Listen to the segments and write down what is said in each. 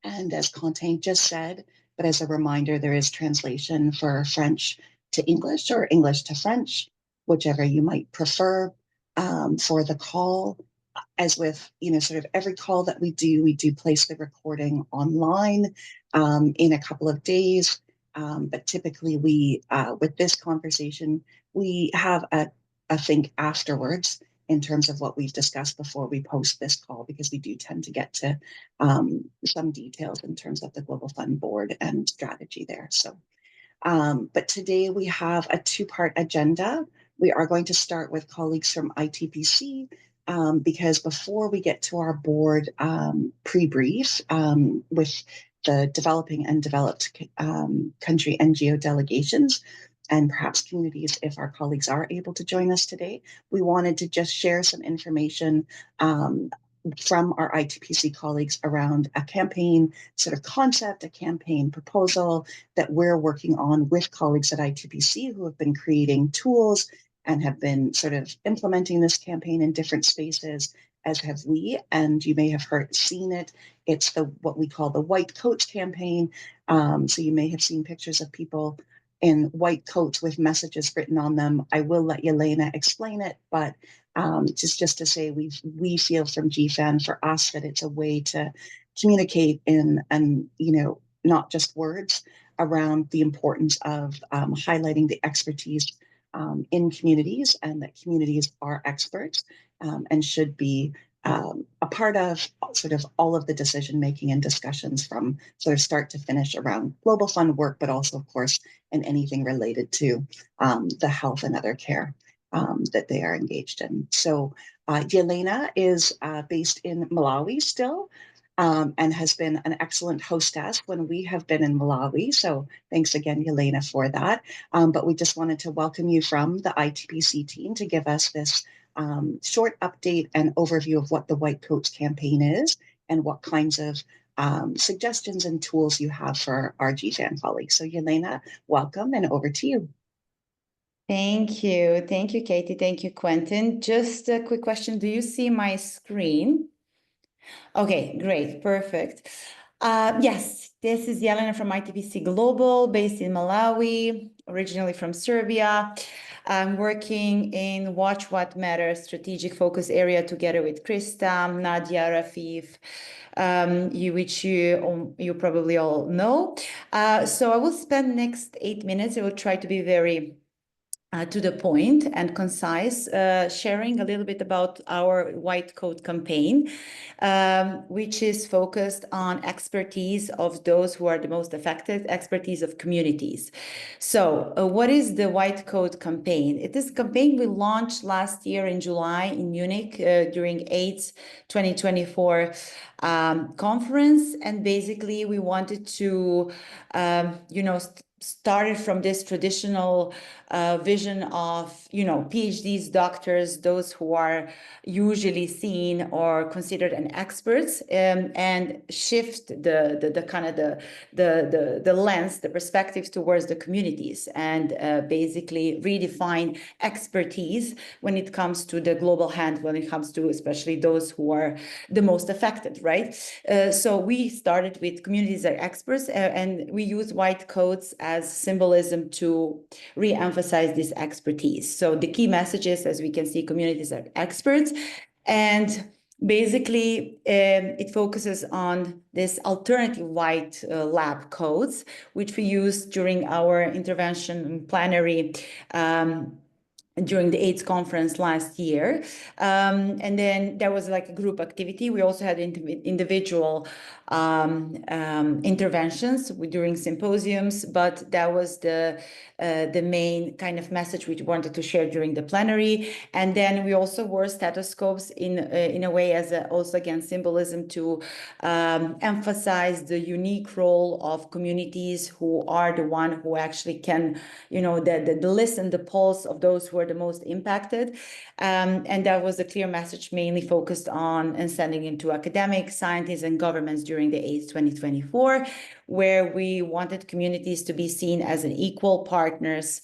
And as Quentin just said, but as a reminder, there is translation for French to English or English to French, whichever you might prefer for the call. As with, sort of every call that we do place the recording online in a couple of days. But typically with this conversation, we have a think afterwards in terms of what we've discussed before we post this call, because we do tend to get to some details in terms of the Global Fund board and strategy there. So, but today we have a two-part agenda. We are going to start with colleagues from ITPC, because before we get to our board pre-brief with the developing and developed country NGO delegations, and perhaps communities, if our colleagues are able to join us today, we wanted to just share some information from our ITPC colleagues around a campaign sort of concept, a campaign proposal that we're working on with colleagues at ITPC who have been creating tools and have been sort of implementing this campaign in different spaces, as have we. And you may have seen it. It's what we call the White Coats campaign. So you may have seen pictures of people in white coats with messages written on them. I will let Yelena explain it, but just to say, we feel from GFAN, for us, that it's a way to communicate and not just words around the importance of highlighting the expertise in communities, and that communities are experts and should be a part of sort of all of the decision making and discussions from sort of start to finish around Global Fund work, but also, of course, in anything related to the health and other care that they are engaged in. So Yelena is based in Malawi still, and has been an excellent hostess when we have been in Malawi. So thanks again, Yelena, for that. But we just wanted to welcome you from the ITPC team to give us this short update and overview of what the White Coats campaign is and what kinds of suggestions and tools you have for our GFAN colleagues. So Yelena, welcome, and over to you. Thank you. Thank you, Katie. Thank you, Quentin. Just a quick question. Do you see my screen? Okay, great. Perfect. Yes, this is Yelena from ITPC Global, based in Malawi, originally from Serbia. I'm working in Watch What Matters strategic focus area together with Krista, Nadia, Rafif, which you probably all know. So I will spend next 8 minutes. I will try to be very to the point and concise, sharing a little bit about our White Coat campaign, which is focused on expertise of those who are the most affected, expertise of communities. So what is the White Coat campaign? It is a campaign we launched last year in July in Munich during AIDS 2024 conference. And basically we wanted to, started from this traditional vision of, PhDs, doctors, those who are usually seen or considered an experts, and shift the kind of the lens, the perspectives towards the communities, and basically redefine expertise when it comes to the global hand, when it comes to especially those who are the most affected, right? So we started with communities are experts, and we use white coats as symbolism to re-emphasize this expertise. So the key messages, as we can see, communities are experts, and basically it focuses on this alternative white lab coats, which we used during our intervention plenary during the AIDS conference last year. And then there was like a group activity. We also had individual interventions during symposiums, but that was the main kind of message we wanted to share during the plenary. And then we also wore stethoscopes in a way as also again symbolism to emphasize the unique role of communities who are the one who actually can, the listen, the pulse of those who are the most impacted. And that was a clear message mainly focused on and sending into academics, scientists, and governments during the AIDS 2024. where we wanted communities to be seen as an equal partners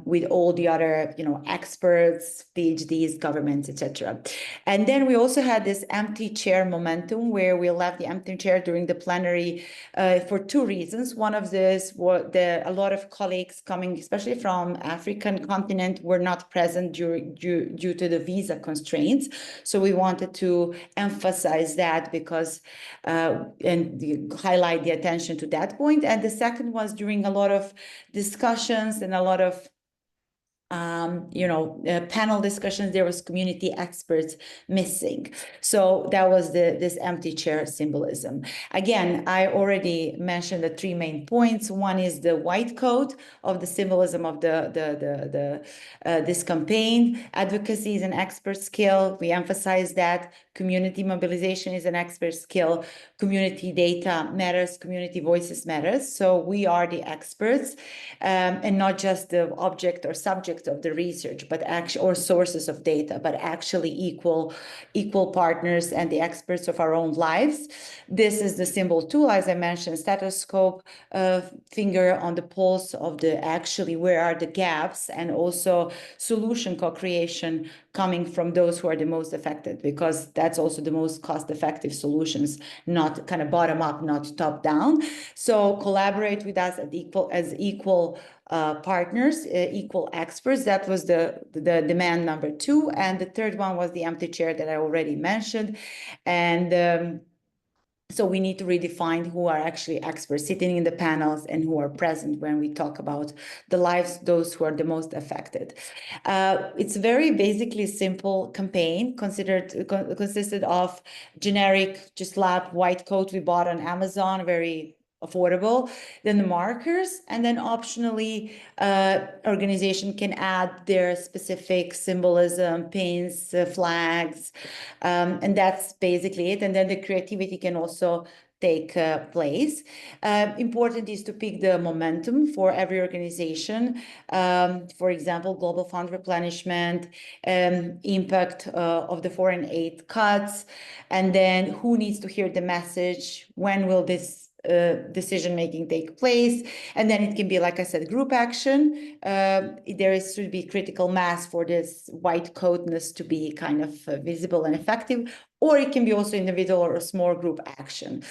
with all the other, experts, PhDs, governments, etc. And then we also had this empty chair momentum where we left the empty chair during the plenary for two reasons. One of this was a lot of colleagues coming, especially from African continent, were not present due to the visa constraints. So we wanted to emphasize that because and highlight the attention to that point. And the second was during a lot of discussions and a lot of panel discussions, there was community experts missing. So that was this empty chair symbolism. Again, I already mentioned the three main points. One is the white coat of the symbolism of this campaign. Advocacy is an expert skill. We emphasize that. Community mobilization is an expert skill. Community data matters. Community voices matters. So we are the experts, and not just the object or subject of the research, but actually, or sources of data, but actually equal partners and the experts of our own lives. This is the symbol tool, as I mentioned, stethoscope, finger on the pulse of actually where are the gaps, and also solution co-creation coming from those who are the most affected, because that's also the most cost-effective solutions, not kind of bottom up, not top down. So collaborate with us as equal partners, equal experts. That was the demand number two. And the third one was the empty chair that I already mentioned. And so we need to redefine who are actually experts sitting in the panels and who are present when we talk about the lives, those who are the most affected. It's very basically simple campaign, consisted of generic, just lab white coat we bought on Amazon, very affordable, then the markers, and then optionally organization can add their specific symbolism, pins, flags, and that's basically it. And then the creativity can also take place. Important is to pick the momentum for every organization. For example, global fund replenishment, impact of the foreign aid cuts, and then who needs to hear the message, when will this decision making take place. And then it can be, like I said, group action. Should be critical mass for this white coatness to be kind of visible and effective, or it can be also individual or a small group action.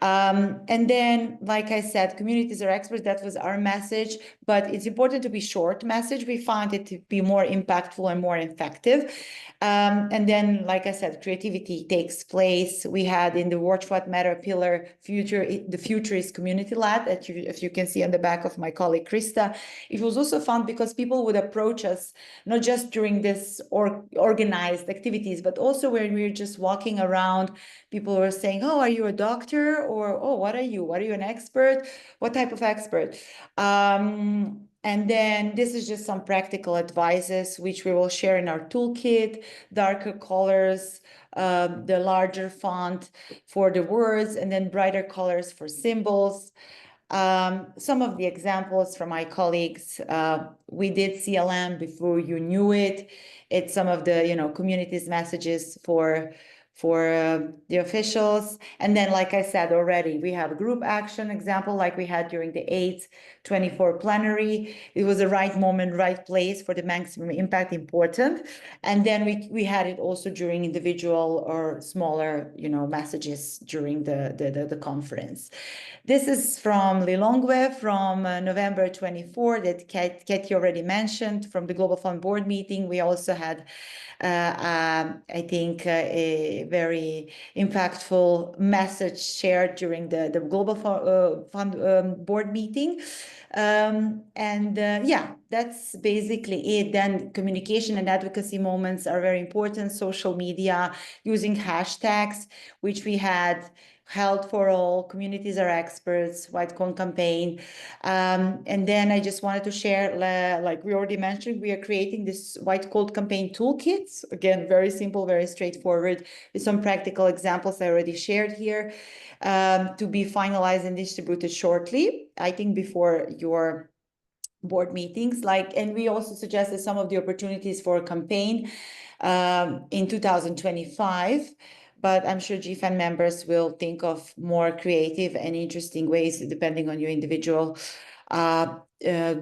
And then, like I said, communities are experts. That was our message, but it's important to be short message. We found it to be more impactful and more effective. And then, like I said, creativity takes place. We had in the Watch What Matter pillar, the future is community-led, as you can see on the back of my colleague Krista. It was also fun because people would approach us, not just during this organized activities, but also when we were just walking around. People were saying, oh, are you a doctor? Or, oh, what are you? What are you, an expert? What type of expert? And then this is just some practical advices, which we will share in our toolkit: darker colors, the larger font for the words, and then brighter colors for symbols. Some of the examples from my colleagues, we did CLM before you knew it. It's some of the, communities messages for the officials. And then, like I said already, we have a group action example like we had during the 8/24 plenary. It was the right moment, right place for the maximum impact, important. And then we had it also during individual or smaller, messages during the conference. This is from Lilongwe from November 24 that Katie already mentioned from the Global Fund board meeting. We also had I think a very impactful message shared during the Global Fund board meeting. Yeah, that's basically it. Then communication and advocacy moments are very important. Social media, using hashtags, which we had Health for All, Communities Are Experts, White Cone campaign. And then I just wanted to share, like we already mentioned, we are creating this White Code campaign toolkits. Again, very simple, very straightforward, with some practical examples I already shared here, to be finalized and distributed shortly, I think before your board meetings. And we also suggested some of the opportunities for a campaign in 2025. but I'm sure GFAN members will think of more creative and interesting ways depending on your individual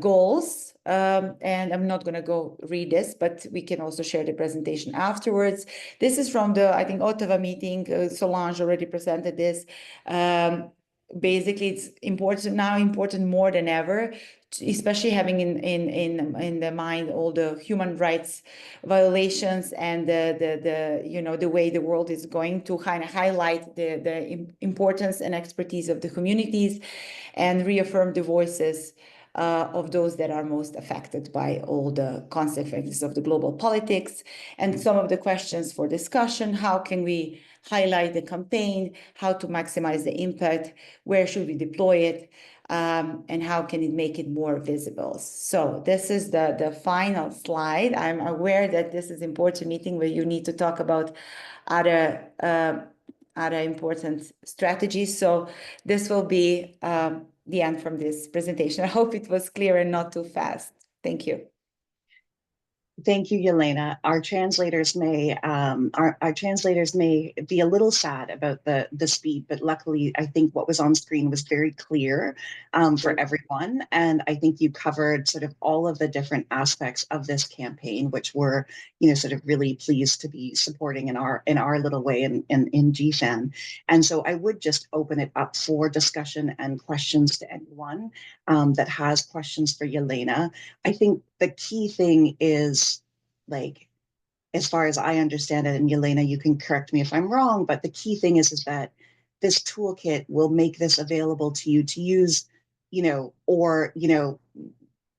goals. And I'm not going to go read this, but we can also share the presentation afterwards. This is from the, I think, Ottawa meeting. Solange already presented this. Basically, it's important more than ever, especially having in the mind all the human rights violations and the way the world is going, to kind of highlight the importance and expertise of the communities and reaffirm the voices of those that are most affected by all the consequences of the global politics. And some of the questions for discussion: how can we highlight the campaign, how to maximize the impact, where should we deploy it, and how can it make it more visible? So this is the final slide. I'm aware that this is an important meeting where you need to talk about other important strategies. So this will be the end from this presentation. I hope it was clear and not too fast. Thank you. Thank you, Yelena. Our translators may be a little sad about the speed, but luckily, I think what was on screen was very clear for everyone. And I think you covered sort of all of the different aspects of this campaign, which we're, sort of really pleased to be supporting in our little way in GFAN. And so I would just open it up for discussion and questions to anyone that has questions for Yelena. I think the key thing is, like, as far as I understand it, and Yelena, you can correct me if I'm wrong, but the key thing is that this toolkit will make this available to you to use, or,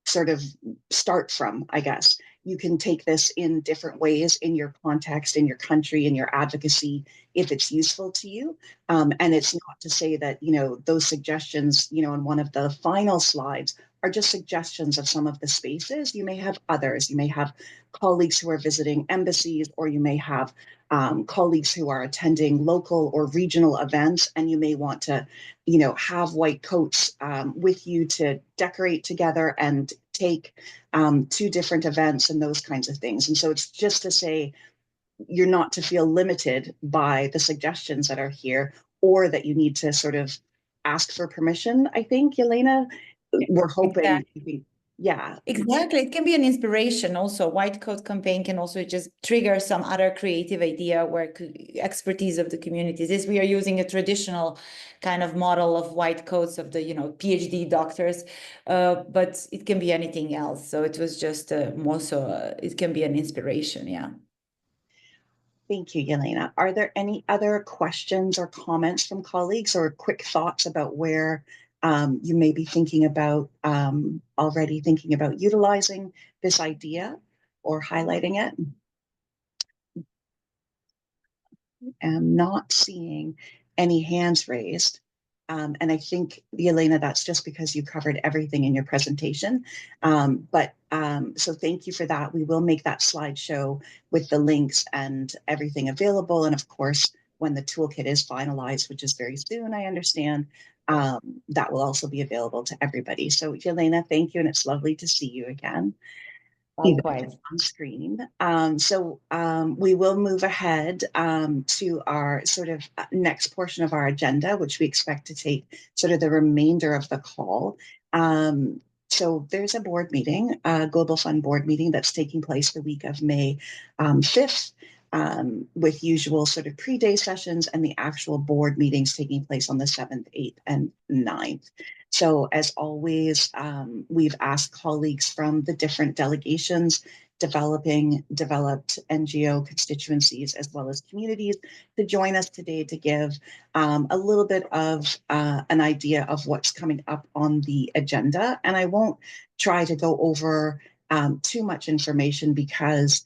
sort of start from, I guess. You can take this in different ways in your context, in your country, in your advocacy, if it's useful to you. And it's not to say that, those suggestions, in one of the final slides are just suggestions of some of the spaces. You may have others. You may have colleagues who are visiting embassies, or you may have colleagues who are attending local or regional events, and you may want to, have white coats with you to decorate together and take to different events and those kinds of things. And so it's just to say, you're not to feel limited by the suggestions that are here, or that you need to sort of ask for permission. I think, Yelena, we're hoping, Exactly. yeah. Exactly. It can be an inspiration also. White coat campaign can also just trigger some other creative idea where expertise of the communities is. We are using a traditional kind of model of white coats of the, PhD doctors, but it can be anything else. So it was just more so, it can be an inspiration. Yeah. Thank you, Yelena. Are there any other questions or comments from colleagues, or quick thoughts about where you may be thinking about already thinking about utilizing this idea or highlighting it? I'm not seeing any hands raised. And I think, Yelena, that's just because you covered everything in your presentation. So thank you for that. We will make that slideshow with the links and everything available. And of course, when the toolkit is finalized, which is very soon, I understand, that will also be available to everybody. So Yelena, thank you. And it's lovely to see you again. Likewise. On screen. We will move ahead to our sort of next portion of our agenda, which we expect to take sort of the remainder of the call. So there's a board meeting, a Global Fund board meeting that's taking place the week of May 5th. With usual sort of pre-day sessions, and the actual board meetings taking place on the 7th, 8th, and 9th. So as always, we've asked colleagues from the different delegations, developed NGO constituencies, as well as communities, to join us today to give a little bit of an idea of what's coming up on the agenda. And I won't try to go over too much information, because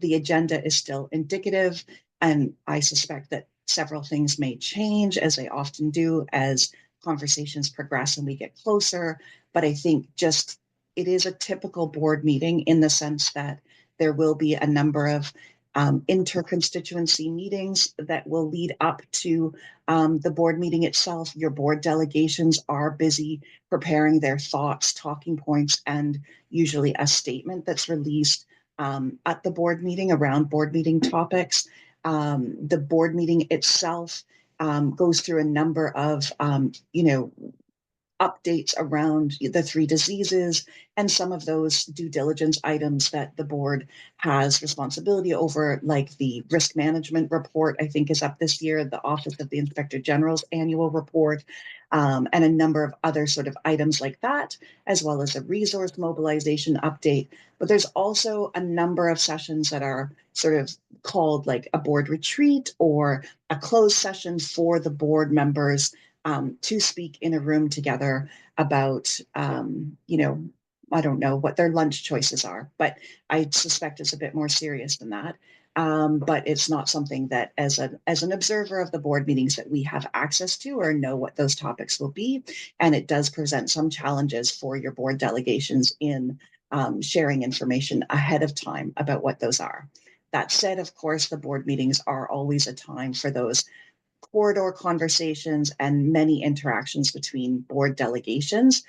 the agenda is still indicative, and I suspect that several things may change, as they often do, as conversations progress and we get closer. But I think just it is a typical board meeting in the sense that there will be a number of interconstituency meetings that will lead up to the board meeting itself. Your board delegations are busy preparing their thoughts, talking points, and usually a statement that's released at the board meeting around board meeting topics. The board meeting itself goes through a number of, updates around the three diseases and some of those due diligence items that the board has responsibility over, like the risk management report, I think is up this year, the Office of the Inspector General's annual report, and a number of other sort of items like that, as well as a resource mobilization update. But there's also a number of sessions that are sort of called like a board retreat or a closed session for the board members to speak in a room together about, I don't know what their lunch choices are, but I suspect it's a bit more serious than that. But it's not something that, as an observer of the board meetings, that we have access to or know what those topics will be. And it does present some challenges for your board delegations in sharing information ahead of time about what those are. That said, of course, the board meetings are always a time for those corridor conversations and many interactions between board delegations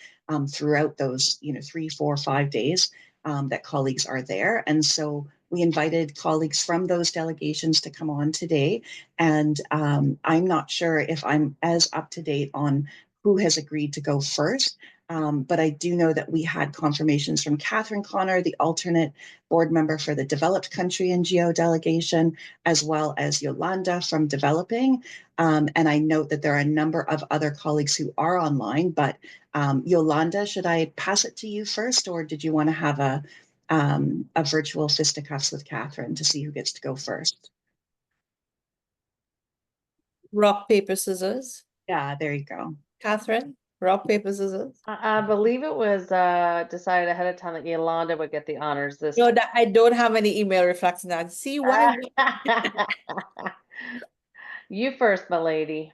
throughout those 3, 4, 5 days that colleagues are there. And so we invited colleagues from those delegations to come on today. And I'm not sure if I'm as up to date on who has agreed to go first. But I do know that we had confirmations from Catherine Connor, the alternate board member for the developed country and geo delegation, as well as Yolanda from developing. And I note that there are a number of other colleagues who are online, but Yolanda, should I pass it to you first, or did you want to have a virtual fisticuffs with Catherine to see who gets to go first? Rock, paper, scissors. Yeah, there you go. Catherine, rock, paper, scissors. I believe it was decided ahead of time that Yolanda would get the honors this No, that I don't have any email reflecting that. See why? You first, my lady.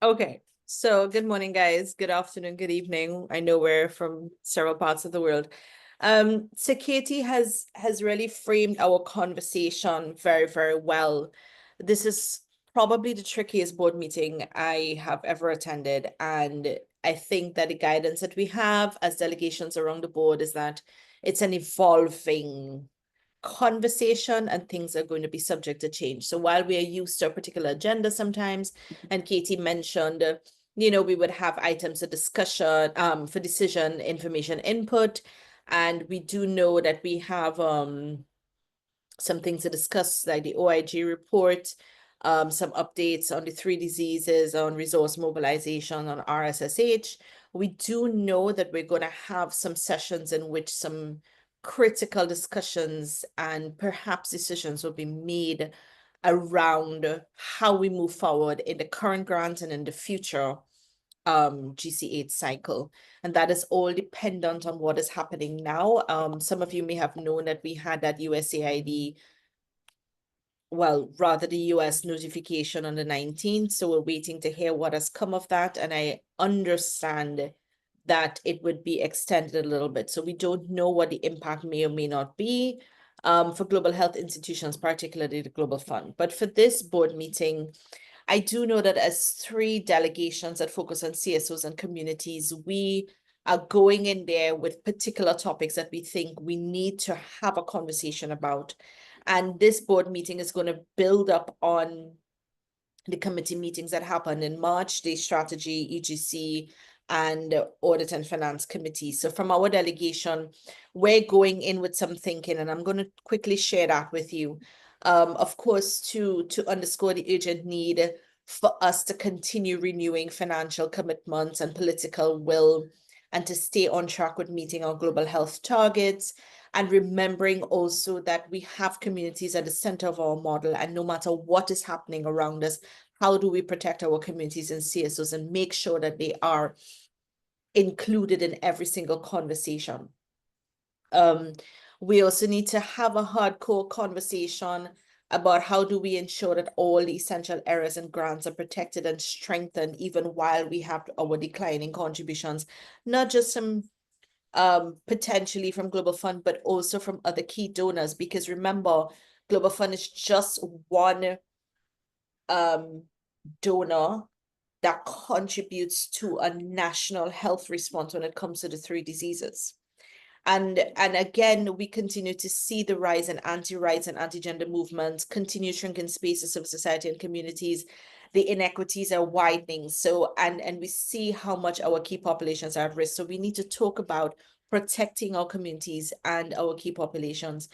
Okay, so good morning, guys. Good afternoon, good evening. I know we're from several parts of the world. So Katie has really framed our conversation very, very well. This is probably the trickiest board meeting I have ever attended, and I think that the guidance that we have as delegations around the board is that it's an evolving conversation and things are going to be subject to change. So while we are used to a particular agenda sometimes, and Katie mentioned, we would have items of discussion for decision information input. And we do know that we have some things to discuss, like the OIG report, some updates on the 3 diseases, on resource mobilization, on RSSH. We do know that we're going to have some sessions in which some critical discussions and perhaps decisions will be made around how we move forward in the current grant and in the future GC8 cycle. And that is all dependent on what is happening now. Some of you may have known that we had that USAID, well, rather the US notification on the 19th. So we're waiting to hear what has come of that. And I understand that it would be extended a little bit. So we don't know what the impact may or may not be for global health institutions, particularly the Global Fund. But for this board meeting, I do know that as 3 delegations that focus on CSOs and communities, we are going in there with particular topics that we think we need to have a conversation about. And this board meeting is going to build up on the committee meetings that happened in March, the strategy, EGC, and audit and finance committee. So from our delegation, we're going in with some thinking, and I'm going to quickly share that with you. Of course, to underscore the urgent need for us to continue renewing financial commitments and political will, and to stay on track with meeting our global health targets, and remembering also that we have communities at the center of our model, and no matter what is happening around us, how do we protect our communities and CSOs and make sure that they are included in every single conversation. We also need to have a hardcore conversation about how do we ensure that all the essential areas and grants are protected and strengthened even while we have our declining contributions, not just from potentially from Global Fund, but also from other key donors, because remember, Global Fund is just one donor that contributes to a national health response when it comes to the 3 diseases. And again, we continue to see the rise in anti-rights and anti-gender movements, continue shrinking spaces of society and communities. The inequities are widening. So, and we see how much our key populations are at risk. So we need to talk about protecting our communities and our key populations.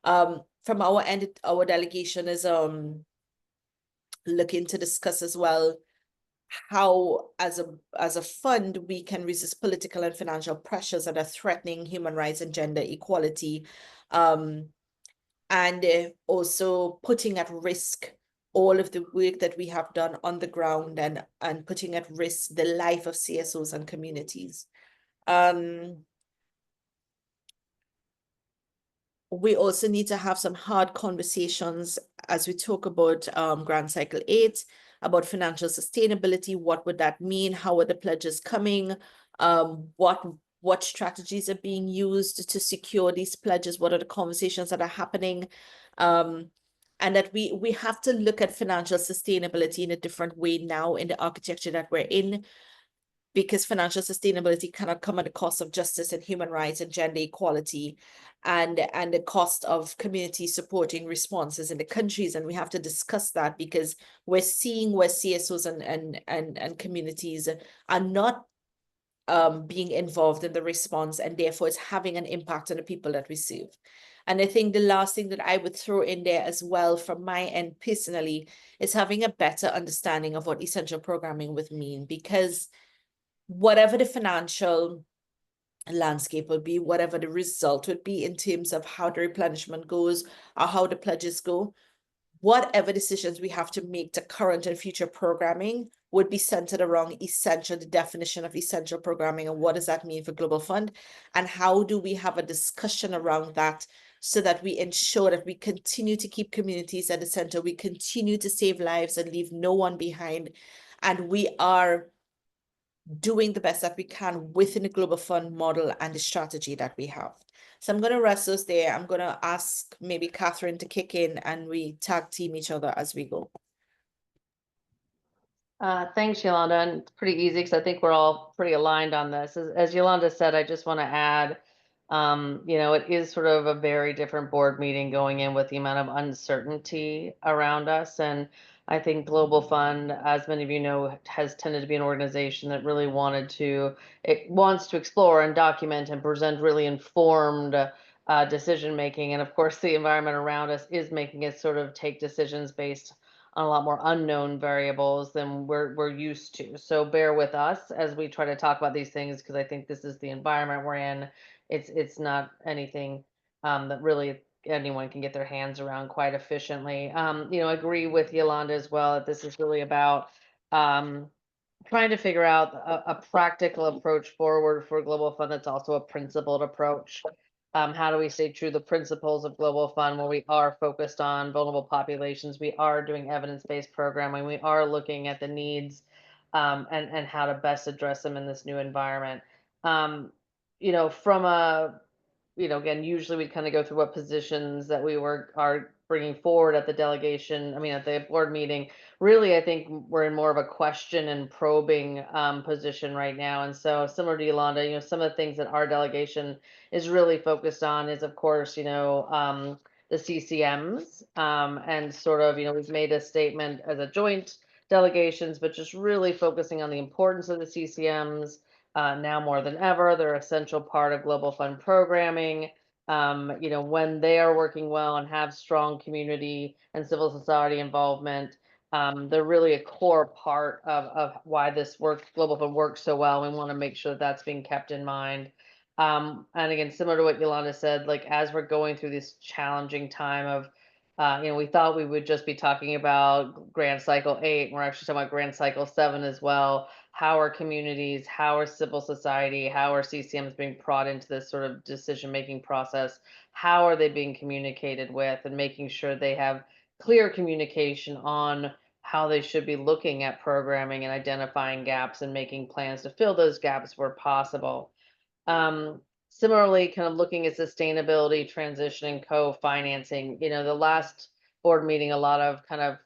From our end, our delegation is looking to discuss as well how, as a fund, we can resist political and financial pressures that are threatening human rights and gender equality, and also putting at risk all of the work that we have done on the ground, and putting at risk the life of CSOs and communities. We also need to have some hard conversations as we talk about Grand Cycle 8, about financial sustainability. What would that mean? How are the pledges coming? What strategies are being used to secure these pledges? What are the conversations that are happening? And that we have to look at financial sustainability in a different way now in the architecture that we're in, because financial sustainability cannot come at the cost of justice and human rights and gender equality, and the cost of community supporting responses in the countries. And we have to discuss that, because we're seeing where CSOs and communities are not being involved in the response, and therefore it's having an impact on the people that we serve. And I think the last thing that I would throw in there as well from my end personally is having a better understanding of what essential programming would mean, because whatever the financial landscape will be, whatever the result would be in terms of how the replenishment goes or how the pledges go, whatever decisions we have to make to current and future programming would be centered around essential, the definition of essential programming, and what does that mean for Global Fund, and how do we have a discussion around that so that we ensure that we continue to keep communities at the center, we continue to save lives and leave no one behind, and we are doing the best that we can within the Global Fund model and the strategy that we have. So I'm going to rest those there. I'm going to ask maybe Catherine to kick in, and we tag team each other as we go. Thanks, Yolanda. And it's pretty easy because I think we're all pretty aligned on this. As Yolanda said, I just want to add, it is sort of a very different board meeting going in with the amount of uncertainty around us. And I think Global Fund, as many of you know, has tended to be an organization that really wants to explore and document and present really informed decision making. And of course, the environment around us is making us sort of take decisions based on a lot more unknown variables than we're used to. So bear with us as we try to talk about these things, because I think this is the environment we're in. It's not anything that really anyone can get their hands around quite efficiently. Agree with Yolanda as well that this is really about trying to figure out a practical approach forward for Global Fund that's also a principled approach. How do we stay true to the principles of Global Fund, where we are focused on vulnerable populations, we are doing evidence-based programming, we are looking at the needs and how to best address them in this new environment. From a again, usually we kind of go through what positions that we are bringing forward at the delegation. I mean, at the board meeting. Really, I think we're in more of a question and probing position right now. And so, similar to Yolanda, some of the things that our delegation is really focused on is, of course, the CCMs, and sort of, we've made a statement as a joint delegations, but just really focusing on the importance of the CCMs. Now more than ever, they're an essential part of Global Fund programming. When they are working well and have strong community and civil society involvement, they're really a core part of why this Global Fund works so well. We want to make sure that's being kept in mind. And again, similar to what Yolanda said, like as we're going through this challenging time of, we thought we would just be talking about Grand Cycle 8. We're actually talking about Grand Cycle 7 as well. How are communities, how are civil society, how are CCMs being brought into this sort of decision-making process? How are they being communicated with, and making sure they have clear communication on how they should be looking at programming and identifying gaps and making plans to fill those gaps where possible. Similarly, kind of looking at sustainability, transition, and co-financing. The last board meeting, a lot of kind of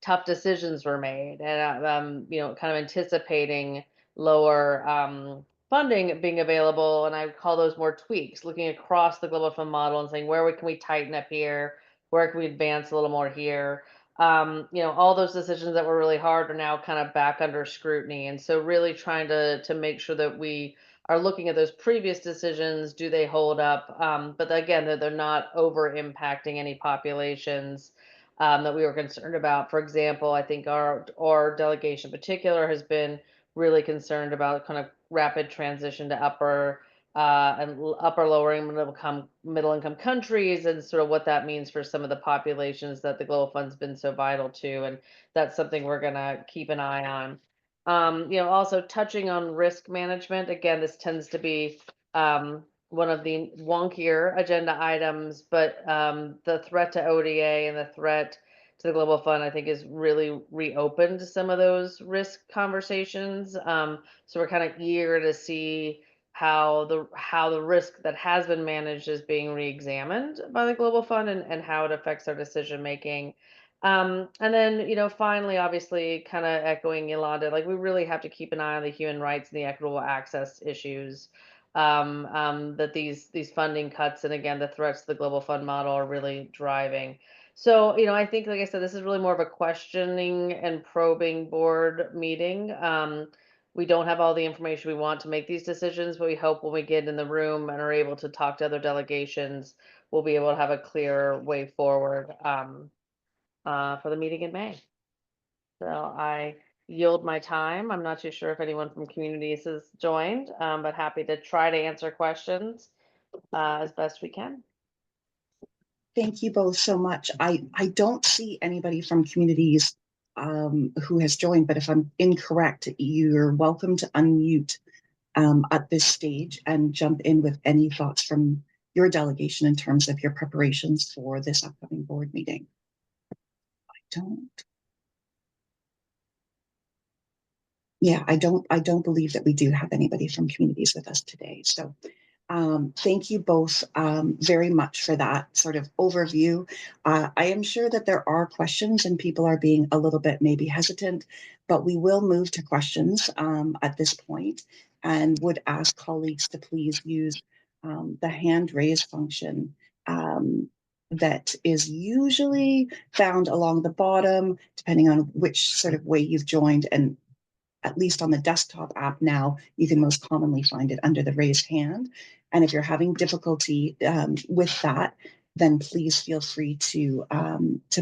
tough decisions were made, and kind of anticipating lower funding being available, and I would call those more tweaks, looking across the global fund model and saying can we tighten up here, where can we advance a little more here. All those decisions that were really hard are now kind of back under scrutiny, and so really trying to make sure that we are looking at those previous decisions. Do they hold up? But again, that they're not over impacting any populations that we were concerned about. For example, I think our delegation in particular has been really concerned about kind of rapid transition to upper and upper lower middle income countries, and sort of what that means for some of the populations that the Global Fund's been so vital to, and that's something we're gonna keep an eye on. Also touching on risk management. Again, this tends to be one of the wonkier agenda items, but the threat to ODA and the threat to the Global Fund, I think, has really reopened some of those risk conversations. So we're kind of eager to see how the risk that has been managed is being re-examined by the Global Fund, and how it affects our decision making. And then, finally, obviously, kind of echoing Yolanda, like we really have to keep an eye on the human rights and the equitable access issues that these funding cuts and again the threats to the Global Fund model are really driving. So, I think, like I said, this is really more of a questioning and probing board meeting. We don't have all the information we want to make these decisions, but we hope when we get in the room and are able to talk to other delegations, we'll be able to have a clear way forward for the meeting in May. So I yield my time. I'm not too sure if anyone from communities has joined, but happy to try to answer questions as best we can. Thank you both so much. I don't see anybody from communities who has joined, but if I'm incorrect, you're welcome to unmute at this stage and jump in with any thoughts from your delegation in terms of your preparations for this upcoming board meeting. I don't believe that we do have anybody from communities with us today. So thank you both very much for that sort of overview. I am sure that there are questions and people are being a little bit maybe hesitant, but we will move to questions at this point, and would ask colleagues to please use the hand raise function that is usually found along the bottom, depending on which sort of way you've joined. And at least on the desktop app now, you can most commonly find it under the raised hand. And if you're having difficulty with that, then please feel free to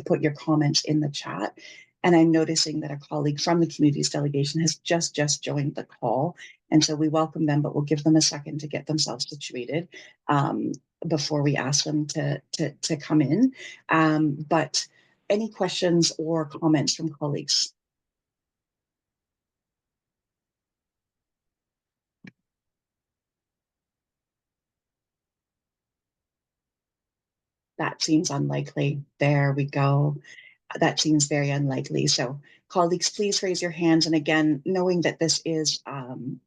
put your comments in the chat. And I'm noticing that a colleague from the communities delegation has just joined the call. And so we welcome them, but we'll give them a second to get themselves situated before we ask them to come in. But any questions or comments from colleagues? That seems unlikely. There we go. That seems very unlikely. So colleagues, please raise your hands. And again, knowing that this is,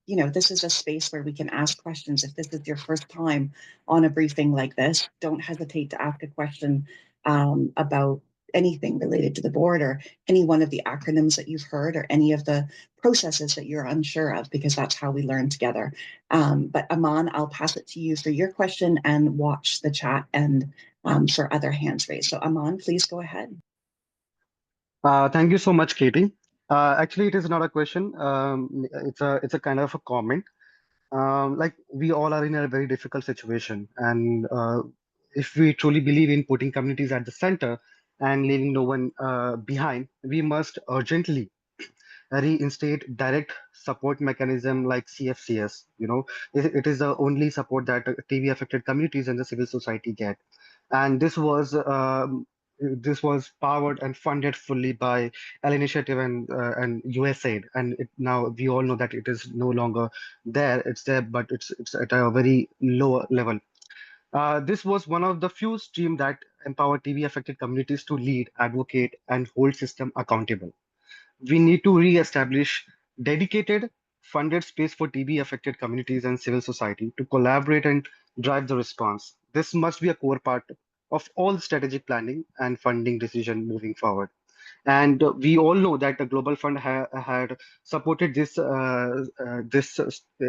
this is a space where we can ask questions. If this is your first time on a briefing like this, don't hesitate to ask a question about anything related to the board, or any one of the acronyms that you've heard, or any of the processes that you're unsure of, because that's how we learn together. But Aman, I'll pass it to you for your question, and watch the chat and for other hands raised. So Aman, please go ahead. Thank you so much, Katie. Actually, it is not a question. It's a kind of a comment. Like, we all are in a very difficult situation, and if we truly believe in putting communities at the center and leaving no one behind, we must urgently reinstate direct support mechanism like CFCS. It is the only support that TB affected communities and the civil society get, and this was powered and funded fully by L Initiative and USAID, and now we all know that it is no longer there. It's there, but it's at a very low level. This was one of the few streams that empower TB affected communities to lead, advocate, and hold system accountable. We need to re-establish dedicated, funded space for TB affected communities and civil society to collaborate and drive the response. This must be a core part of all strategic planning and funding decision moving forward. And we all know that the Global Fund had supported this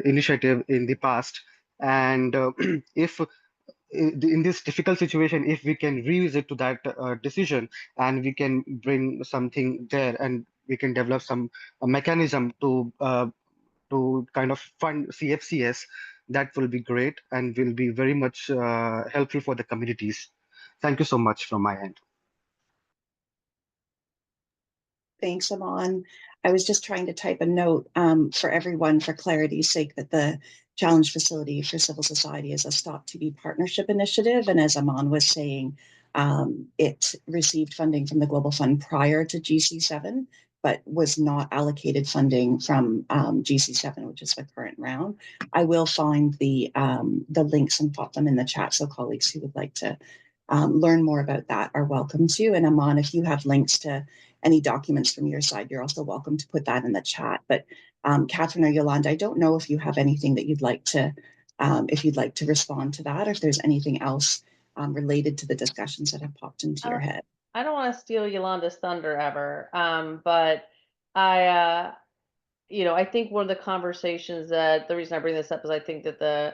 initiative in the past. And if in this difficult situation, if we can revisit to that decision, and we can bring something there, and we can develop some a mechanism to kind of fund CFCS, that will be great and will be very much helpful for the communities. Thank you so much from my end. Thanks, Aman. I was just trying to type a note for everyone for clarity's sake that the Challenge Facility for Civil Society is a Stop TB partnership initiative. And as Aman was saying, it received funding from the Global Fund prior to GC7, but was not allocated funding from GC7, which is the current round. I will find the links and pop them in the chat, so colleagues who would like to learn more about that are welcome to. And Aman, if you have links to any documents from your side, you're also welcome to put that in the chat. But Catherine or Yolanda, I don't know if you have anything that you'd like to, if you'd like to respond to that, or if there's anything else related to the discussions that have popped into your head. I don't want to steal Yolanda's thunder ever, but I, I think one of the conversations that the reason I bring this up is I think that the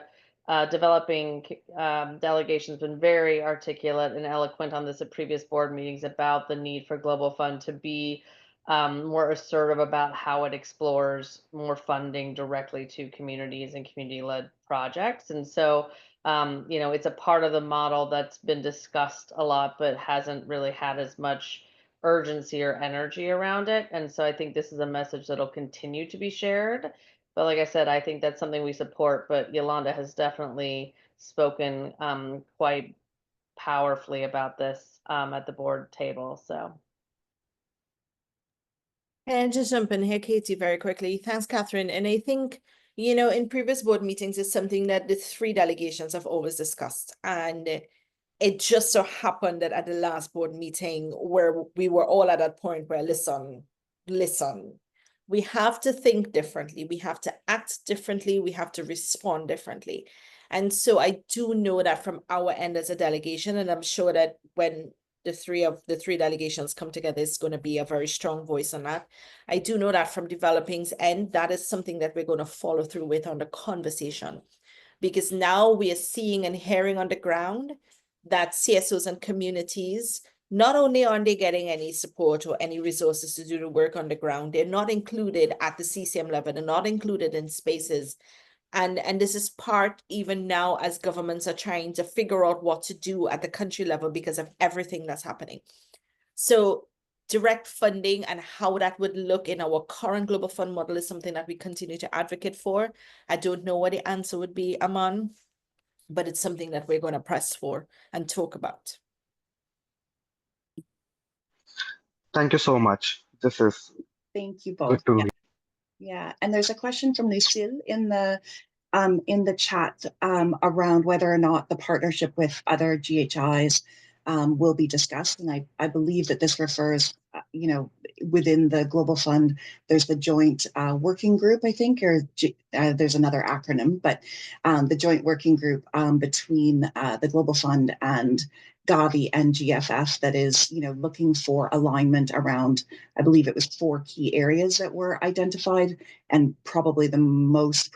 developing delegation has been very articulate and eloquent on this at previous board meetings about the need for Global Fund to be more assertive about how it explores more funding directly to communities and community-led projects. And so, it's a part of the model that's been discussed a lot, but hasn't really had as much urgency or energy around it. And so I think this is a message that'll continue to be shared. But like I said, I think that's something we support. But Yolanda has definitely spoken quite powerfully about this at the board table. So. And just jump in here, Katie, very quickly. Thanks, Catherine. And I think, in previous board meetings, it's something that the three delegations have always discussed. And it just so happened that at the last board meeting where we were all at that point where, listen, we have to think differently. We have to act differently. We have to respond differently. And so I do know that from our end as a delegation, and I'm sure that when the three delegations come together, it's going to be a very strong voice on that. I do know that from developing's end, that is something that we're going to follow through with on the conversation, because now we are seeing and hearing on the ground that CSOs and communities, not only aren't they getting any support or any resources to do the work on the ground, they're not included at the CCM level, they're not included in spaces. And this is part even now as governments are trying to figure out what to do at the country level because of everything that's happening. So direct funding and how that would look in our current Global Fund model is something that we continue to advocate for. I don't know what the answer would be, Aman, but it's something that we're going to press for and talk about. Thank you so much. This is Thank you both. good to me. Yeah, and there's a question from Lucille in the chat around whether or not the partnership with other GHIs will be discussed, and I believe that this refers, within the Global Fund, there's the joint working group, I think, or there's another acronym, but the joint working group between the Global Fund and Gavi and GFF that is, looking for alignment around, I believe it was 4 key areas that were identified, and probably the most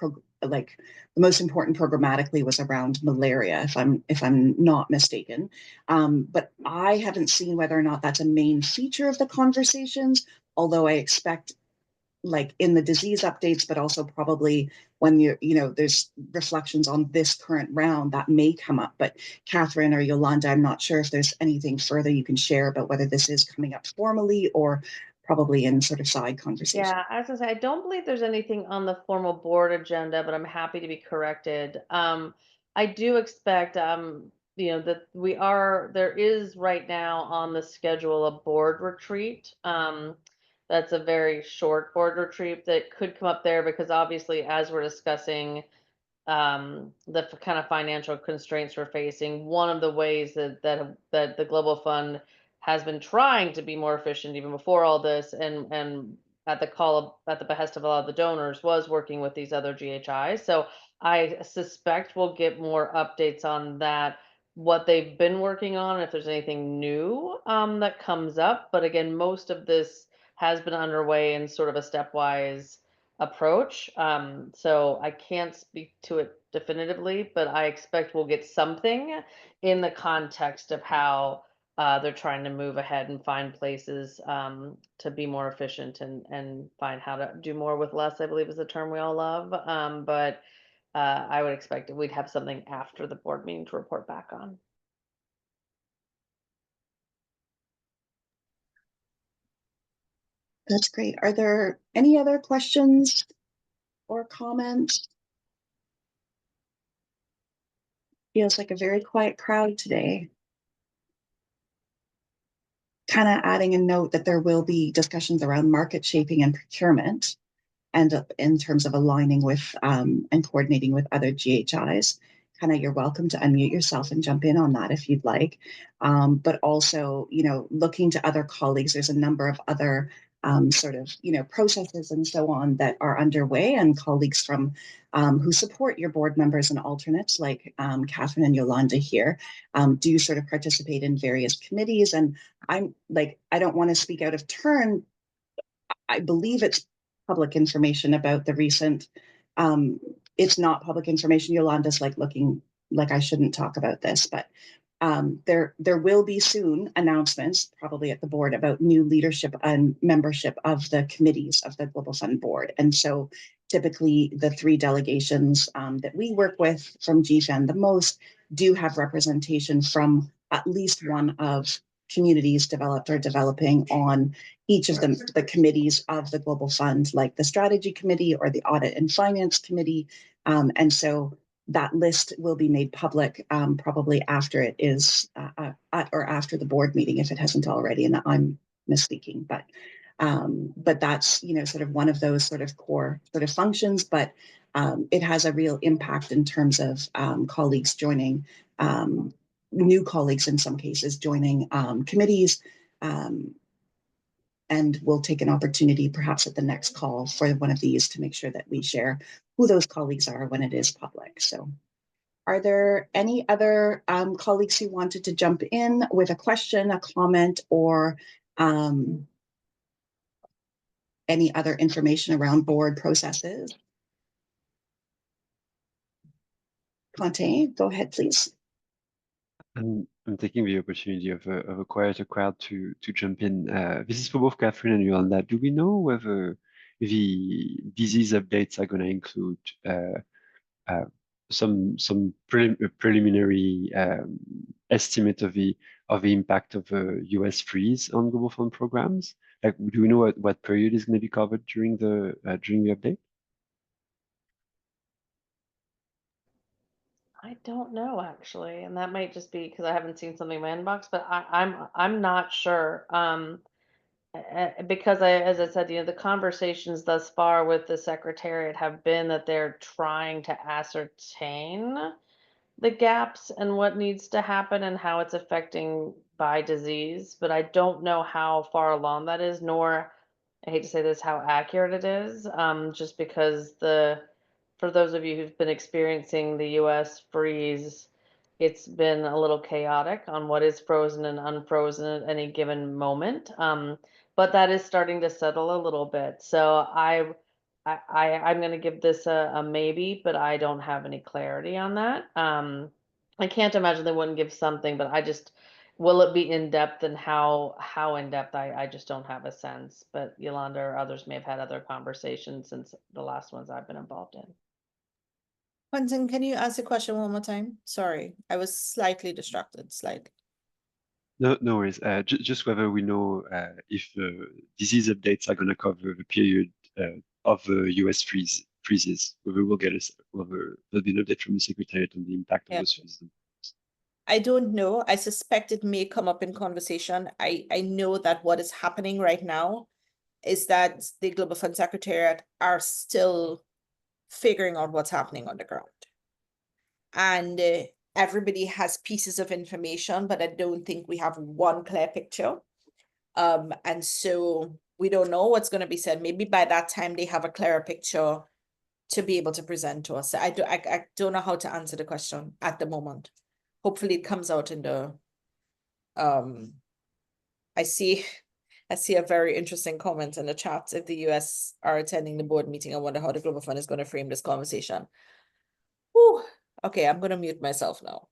important programmatically was around malaria, if I'm not mistaken. But I haven't seen whether or not that's a main feature of the conversations, although I expect, like in the disease updates, but also probably when there's reflections on this current round that may come up. But Catherine or Yolanda, I'm not sure if there's anything further you can share about whether this is coming up formally or probably in sort of side conversation. Yeah, I was gonna say, I don't believe there's anything on the formal board agenda, but I'm happy to be corrected. I do expect, that there is right now on the schedule a board retreat. That's a very short board retreat that could come up there because obviously as we're discussing the kind of financial constraints we're facing, one of the ways that the Global Fund has been trying to be more efficient even before all this, and at the behest of a lot of the donors, was working with these other GHIs. So I suspect we'll get more updates on that what they've been working on, if there's anything new that comes up. But again, most of this has been underway in sort of a stepwise approach. So I can't speak to it definitively, but I expect we'll get something in the context of how they're trying to move ahead and find places to be more efficient and find how to do more with less, I believe is the term we all love. But I would expect that we'd have something after the board meeting to report back on. That's great. Are there any other questions or comments? Feels like a very quiet crowd today. Kind of adding a note that there will be discussions around market shaping and procurement, and in terms of aligning with and coordinating with other GHIs. Kind of, you're welcome to unmute yourself and jump in on that if you'd like. But also, looking to other colleagues, there's a number of other sort of, processes and so on that are underway, and colleagues from who support your board members and alternates, like Catherine and Yolanda here, do sort of participate in various committees. And I'm like, I don't want to speak out of turn. I believe it's public information about the recent, it's not public information. Yolanda's like looking like I shouldn't talk about this, but there will be soon announcements, probably at the board, about new leadership and membership of the committees of the Global Fund Board. And so typically the 3 delegations that we work with from GFAN the most do have representation from at least one of communities developed or developing on each of the committees of the Global Fund, like the Strategy Committee or the Audit and Finance Committee. And so that list will be made public probably after it is at or after the board meeting, if it hasn't already, and I'm misspeaking. But that's, sort of one of those sort of core sort of functions, but it has a real impact in terms of colleagues joining, new colleagues in some cases joining committees. And we'll take an opportunity perhaps at the next call for one of these to make sure that we share who those colleagues are when it is public. So are there any other colleagues who wanted to jump in with a question, a comment, or any other information around board processes? Conte, go ahead, please. I'm taking the opportunity of a quieter crowd to jump in. This is for both Catherine and Yolanda. Do we know whether the disease updates are going to include some preliminary estimate of the impact of the US freeze on Global Fund programs? Like, do we know what period is going to be covered during the update? I don't know actually, and that might just be because I haven't seen something in my inbox, but I'm not sure. Because as I said, the conversations thus far with the Secretariat have been that they're trying to ascertain the gaps and what needs to happen and how it's affecting by disease, but I don't know how far along that is, nor, I hate to say this, how accurate it is, just because for those of you who've been experiencing the US freeze, it's been a little chaotic on what is frozen and unfrozen at any given moment. But that is starting to settle a little bit. So I'm going to give this a maybe, but I don't have any clarity on that. I can't imagine they wouldn't give something, but will it be in depth, and how in depth? I just don't have a sense. But Yolanda or others may have had other conversations since the last ones I've been involved in. Quentin, can you ask the question one more time? Sorry, I was slightly distracted, slightly. No worries. Just whether we know if the disease updates are going to cover the period of the US freezes, whether we'll get whether there'll be an update from the Secretariat on the impact of those freezes. I don't know. I suspect it may come up in conversation. I know that what is happening right now is that the Global Fund Secretariat are still figuring out what's happening on the ground. And everybody has pieces of information, but I don't think we have one clear picture. And so we don't know what's going to be said. Maybe by that time they have a clearer picture to be able to present to us. I don't know how to answer the question at the moment. hopefully it comes out in the, I see a very interesting comment in the chat. If the US are attending the board meeting, I wonder how the Global Fund is going to frame this conversation. Whew. Okay, I'm going to mute myself now.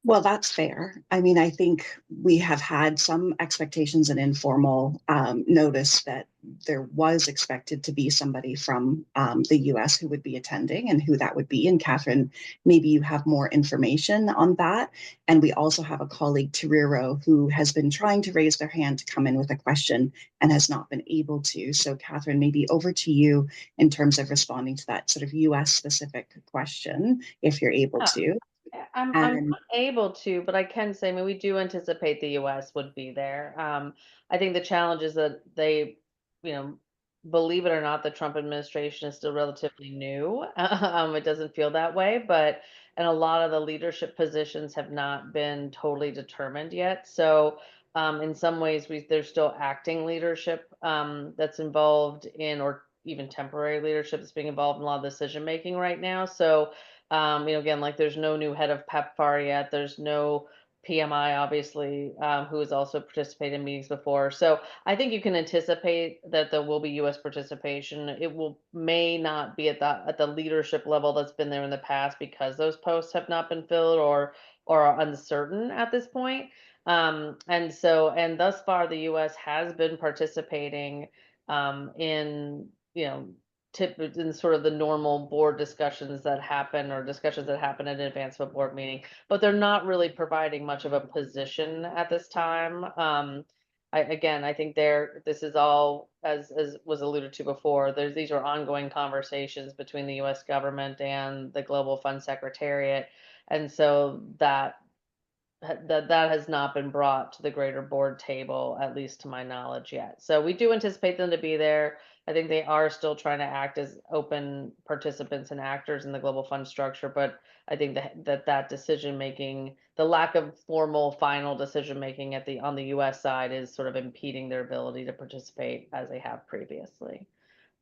Well, that's fair. I mean, I think we have had some expectations and informal notice that there was expected to be somebody from the US who would be attending and who that would be. And Catherine, maybe you have more information on that. And we also have a colleague, Tariro, who has been trying to raise their hand to come in with a question and has not been able to. So Catherine, maybe over to you in terms of responding to that sort of US specific question, if you're able to. I'm not able to, but I can say, I mean, we do anticipate the US would be there. I think the challenge is that they, believe it or not, the Trump administration is still relatively new. It doesn't feel that way, and a lot of the leadership positions have not been totally determined yet. So in some ways, there's still acting leadership that's involved in, or even temporary leadership that's being involved in a lot of decision making right now. So again, like there's no new head of PEPFAR yet. There's no PMI, obviously, who has also participated in meetings before. So I think you can anticipate that there will be U.S. participation. It may not be at the leadership level that's been there in the past because those posts have not been filled or are uncertain at this point. And thus far, the U.S. has been participating in in sort of the normal board discussions that happen, or discussions that happen in advance of a board meeting, but they're not really providing much of a position at this time. I think this is all, as was alluded to before, these are ongoing conversations between the US government and the Global Fund Secretariat. And so that has not been brought to the greater board table, at least to my knowledge yet. So we do anticipate them to be there. I think they are still trying to act as open participants and actors in the global fund structure, but I think that decision making, the lack of formal final decision making on the US side, is sort of impeding their ability to participate as they have previously.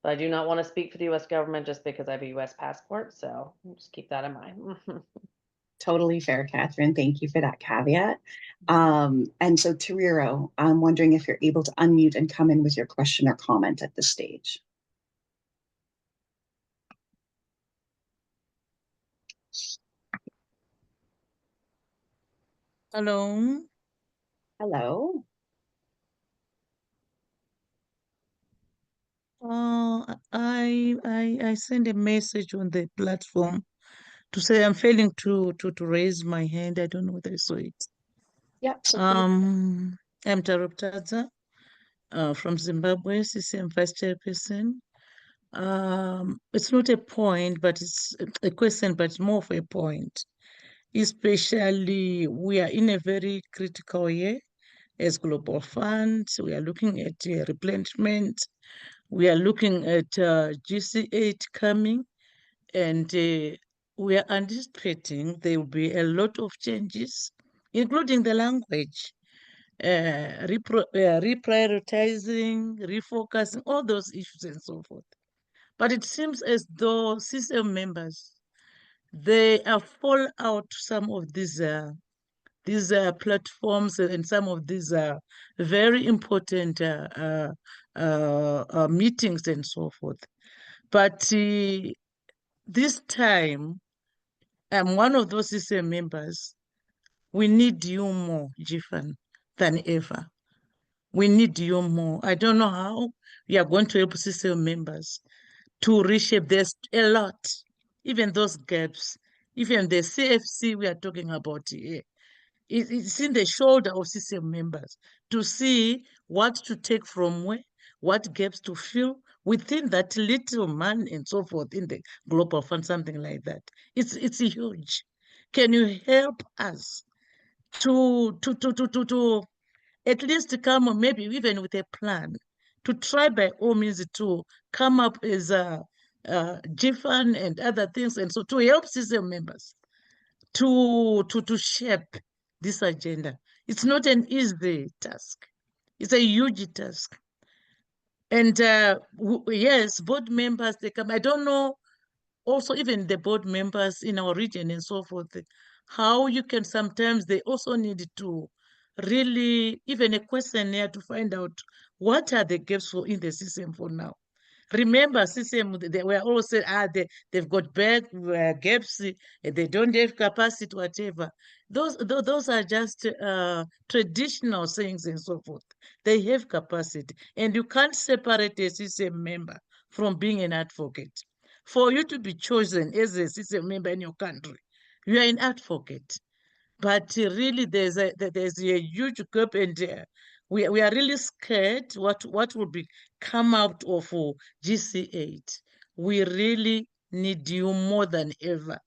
But I do not want to speak for the US government just because I have a US passport, so just keep that in mind. Totally fair, Catherine. Thank you for that caveat. And so, Tariro, I'm wondering if you're able to unmute and come in with your question or comment at this stage. Hello. Hello. I sent a message on the platform to say I'm failing to raise my hand. I don't know whether I saw it. Yeah. So I'm Taruptaza from Zimbabwe, CCM Vice Chairperson. It's not a point, but it's a question, but more of a point. Especially, we are in a very critical year as Global Fund. We are looking at replenishment. We are looking at GC8 coming, and we are anticipating there will be a lot of changes, including the language, reprioritizing, refocusing, all those issues and so forth. But it seems as though CCM members, they are fall out to some of these platforms and some of these very important meetings and so forth. But this time, I'm one of those CCM members. We need you more, GFAN, than ever. We need you more. I don't know how we are going to help CCM members to reshape. There's a lot, even those gaps, even the CFC we are talking about here. It's in the shoulder of CCM members to see what to take from where, what gaps to fill within that little money and so forth in the global fund, something like that. It's huge. Can you help us to at least come, maybe even with a plan, to try by all means to come up as a GFAN and other things, and so to help CCM members to shape this agenda. It's not an easy task. It's a huge task. And yes, board members, they come. I don't know also even the board members in our region and so forth, how you can sometimes, they also need to really, even a questionnaire to find out what are the gaps for in the system for now. Remember, system, they were always saying, they've got bad gaps, they don't have capacity, whatever. Those are just traditional things and so forth. They have capacity, and you can't separate a system member from being an advocate. For you to be chosen as a system member in your country, you are an advocate. But really, there's a huge gap, and we are really scared what will be come out of GC8. We really need you more than ever.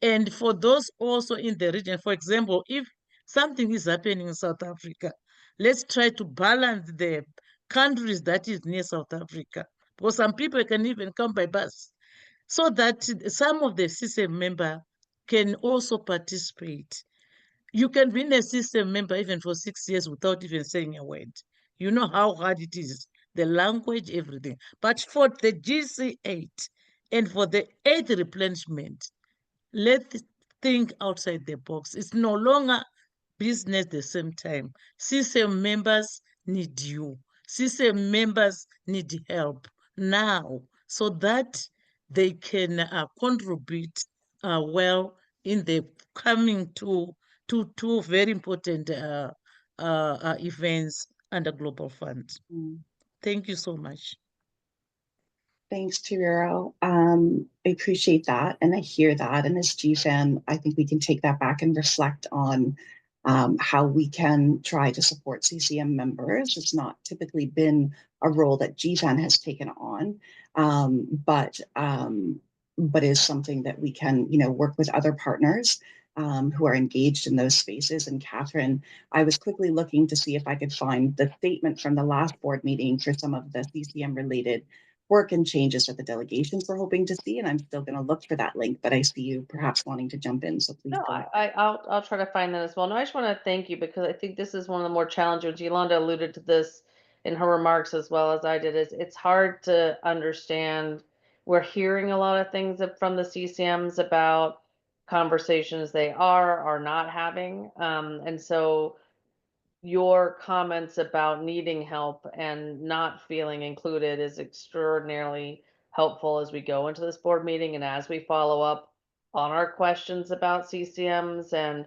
And for those also in the region, for example, if something is happening in South Africa, let's try to balance the countries that is near South Africa, because some people can even come by bus, so that some of the system member can also participate. You can be in a system member even for 6 years without even saying a word. You know how hard it is, the language, everything. But for the GC8 and for the 8th replenishment, let's think outside the box. It's no longer business the same time. System members need you. System members need help now so that they can contribute well in the coming two very important events under Global Fund. Thank you so much. Thanks, Chiriro. I appreciate that, and I hear that. And as GFAN, I think we can take that back and reflect on how we can try to support CCM members. It's not typically been a role that GFAN has taken on, but is something that we can, work with other partners who are engaged in those spaces. And Catherine, I was quickly looking to see if I could find the statement from the last board meeting for some of the CCM related work and changes that the delegations were hoping to see, and I'm still going to look for that link, but I see you perhaps wanting to jump in, so please No, go ahead. I'll try to find that as well. No, I just want to thank you because I think this is one of the more challenging. Yolanda alluded to this in her remarks as well as I did. Is it's hard to understand. We're hearing a lot of things from the CCMs about conversations they are not having, and so your comments about needing help and not feeling included is extraordinarily helpful as we go into this board meeting and as we follow up on our questions about CCMs and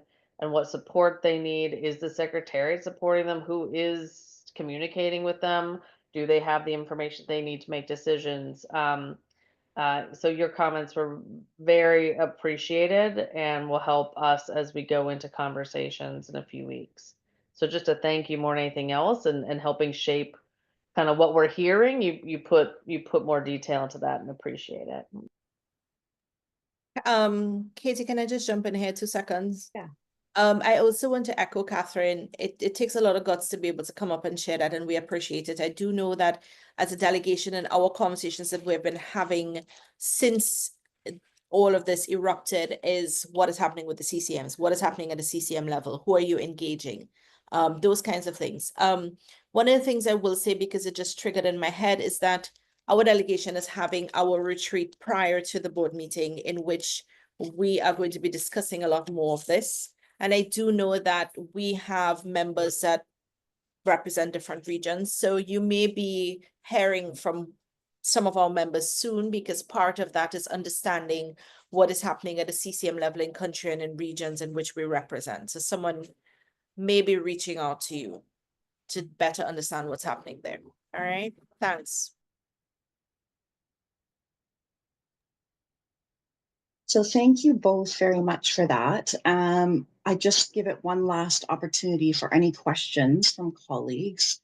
what support they need. Is the secretariat supporting them? Who is communicating with them? Do they have the information they need to make decisions? So your comments were very appreciated and will help us as we go into conversations in a few weeks. So just a thank you more than anything else, and helping shape kind of what we're hearing. You put more detail into that and appreciate it. Katie, can I just jump in here 2 seconds? Yeah. I also want to echo Catherine. It takes a lot of guts to be able to come up and share that, and we appreciate it. I do know that as a delegation and our conversations that we've been having since all of this erupted is what is happening with the CCMs, what is happening at the CCM level, who are you engaging, those kinds of things. One of the things I will say, because it just triggered in my head, is that our delegation is having our retreat prior to the board meeting, in which we are going to be discussing a lot more of this. And I do know that we have members that represent different regions. So you may be hearing from some of our members soon, because part of that is understanding what is happening at the CCM level in country and in regions in which we represent. So someone may be reaching out to you to better understand what's happening there. All right, thanks. So thank you both very much for that. I just give it one last opportunity for any questions from colleagues.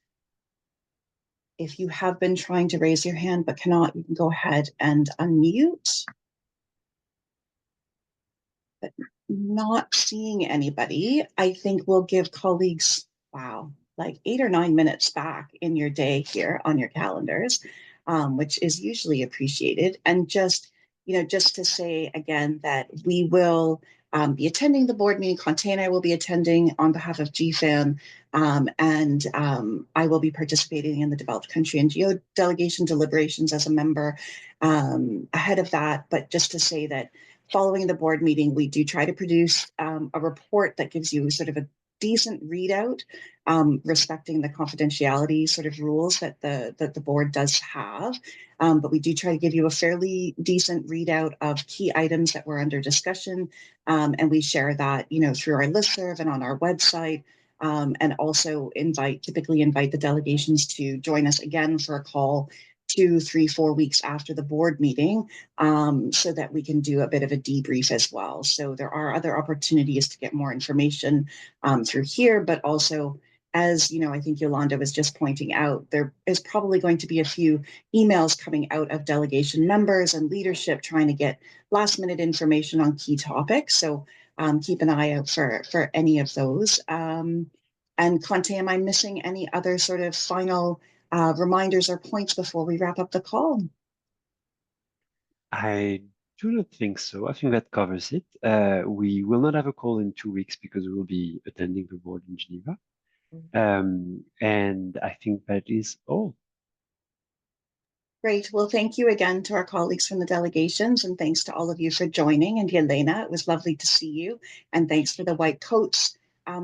If you have been trying to raise your hand but cannot, you can go ahead and unmute. But not seeing anybody, I think we'll give colleagues, like 8 or 9 minutes back in your day here on your calendars, which is usually appreciated. And just to say again that we will be attending the board meeting. Conte and I will be attending on behalf of GFAN And I will be participating in the developed country NGO delegation deliberations as a member ahead of that. But just to say that following the board meeting, we do try to produce a report that gives you sort of a decent readout, respecting the confidentiality sort of rules that the board does have. But we do try to give you a fairly decent readout of key items that were under discussion. And we share that, through our listserv and on our website. And also typically invite the delegations to join us again for a call 2, 3, 4 weeks after the board meeting, so that we can do a bit of a debrief as well. So there are other opportunities to get more information through here, but also, as I think Yolanda was just pointing out, there is probably going to be a few emails coming out of delegation members and leadership trying to get last minute information on key topics. So keep an eye out for any of those. And Conte, am I missing any other sort of final reminders or points before we wrap up the call? I do not think so. I think that covers it. We will not have a call in 2 weeks because we will be attending the board in Geneva. And I think that is all. Great. Well, thank you again to our colleagues from the delegations, and thanks to all of you for joining. And Yelena, it was lovely to see you. And thanks for the white coats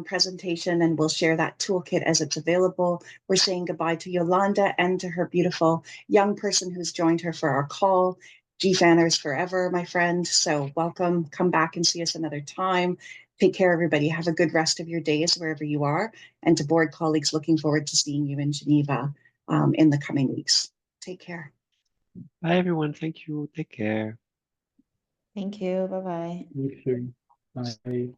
presentation, and we'll share that toolkit as it's available. We're saying goodbye to Yolanda and to her beautiful young person who's joined her for our call. GFANers forever, my friend. So welcome. Come back and see us another time. Take care, everybody. Have a good rest of your days wherever you are. And to board colleagues, looking forward to seeing you in Geneva in the coming weeks. Take care. Bye, everyone. Thank you. Take care. Thank you. Bye-bye. Thank you. Bye.